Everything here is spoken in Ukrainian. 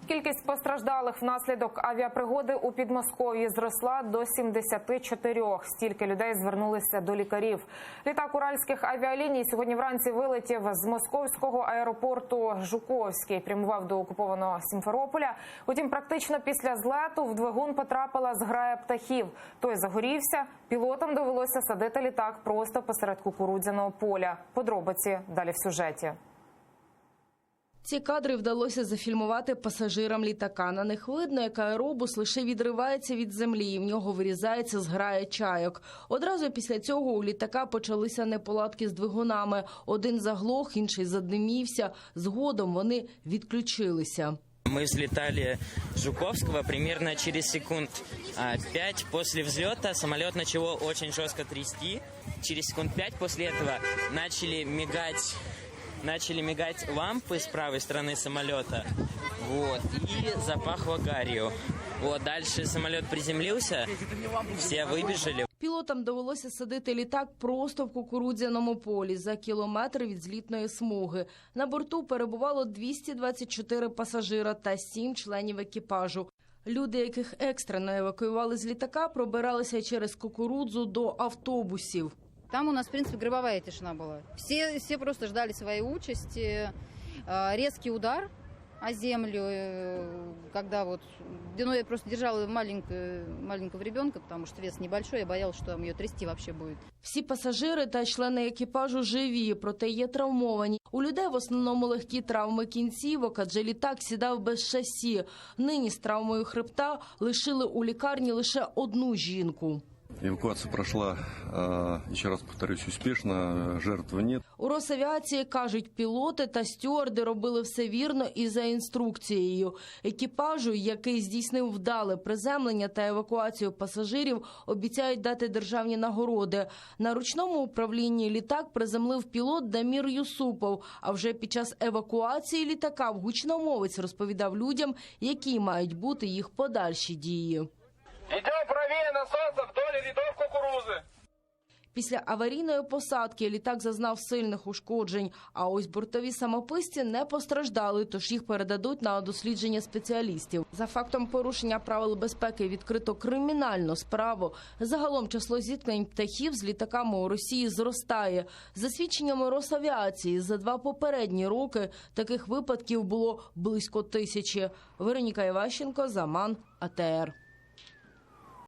Кількість постраждалих внаслідок авіапригоди у Підмосков'ї зросла до 74. Стільки людей звернулися до лікарів. Літак Уральських авіаліній сьогодні вранці вилетів з московського аеропорту Жуковський. Прямував до окупованого Сімферополя. Утім, практично після злету в двигун потрапила зграя птахів. Той загорівся. Пілотам довелося садити літак просто посеред кукурудзяного поля. Подробиці далі в сюжеті. Ці кадри вдалося зафільмувати пасажирам літака. На них видно, як аеробус лише відривається від землі, і в нього вирізається зграя чайок. Одразу після цього у літака почалися неполадки з двигунами. Один заглох, інший задимівся. Згодом вони відключилися. Мы взлетали с Жуковского примерно через секунд 5 после взлета. Самолет начало очень жестко трясти. Через секунд 5 после этого начали мигать лампы с правой стороны самолета, и запахло гарью. Дальше самолет приземлился, все выбежали. Пілотам довелося садити літак просто в кукурудзяному полі за кілометр від злітної смуги. На борту перебувало 224 пасажира та 7 членів екіпажу. Люди, яких екстрено евакуювали з літака, пробиралися через кукурудзу до автобусів. Там у нас, в принципе, гробовая тишина была. Все просто ждали своей участи. Резкий удар о землю, когда я просто держала маленького ребенка, потому что вес небольшой, я боялась, что там ее трясти вообще будет. Всі пасажири та члени екіпажу живі, проте є травмовані. У людей в основному легкі травми кінцівок, адже літак сідав без шасі. Нині з травмою хребта лишили у лікарні лише одну жінку. Евакуація пройшла, ще раз повторюсь, успішно, жертв нет. У Росавіації кажуть, пілоти та стюарди робили все вірно і за інструкцією. Екіпажу, який здійснив вдале приземлення та евакуацію пасажирів, обіцяють дати державні нагороди. На ручному управлінні літак приземлив пілот Дамір Юсупов, а вже під час евакуації літака гучномовець розповідав людям, які мають бути їх подальші дії. Идем правее насоса вдоль рядов кукурузы. Після аварійної посадки літак зазнав сильних ушкоджень, а ось бортові самописці не постраждали, тож їх передадуть на дослідження спеціалістів. За фактом порушення правил безпеки відкрито кримінальну справу. Загалом число зіткнень птахів з літаками у Росії зростає. За свідченнями Росавіації, за 2 попередні роки таких випадків було близько 1000. Вероніка Іващенко, Заман, АТР.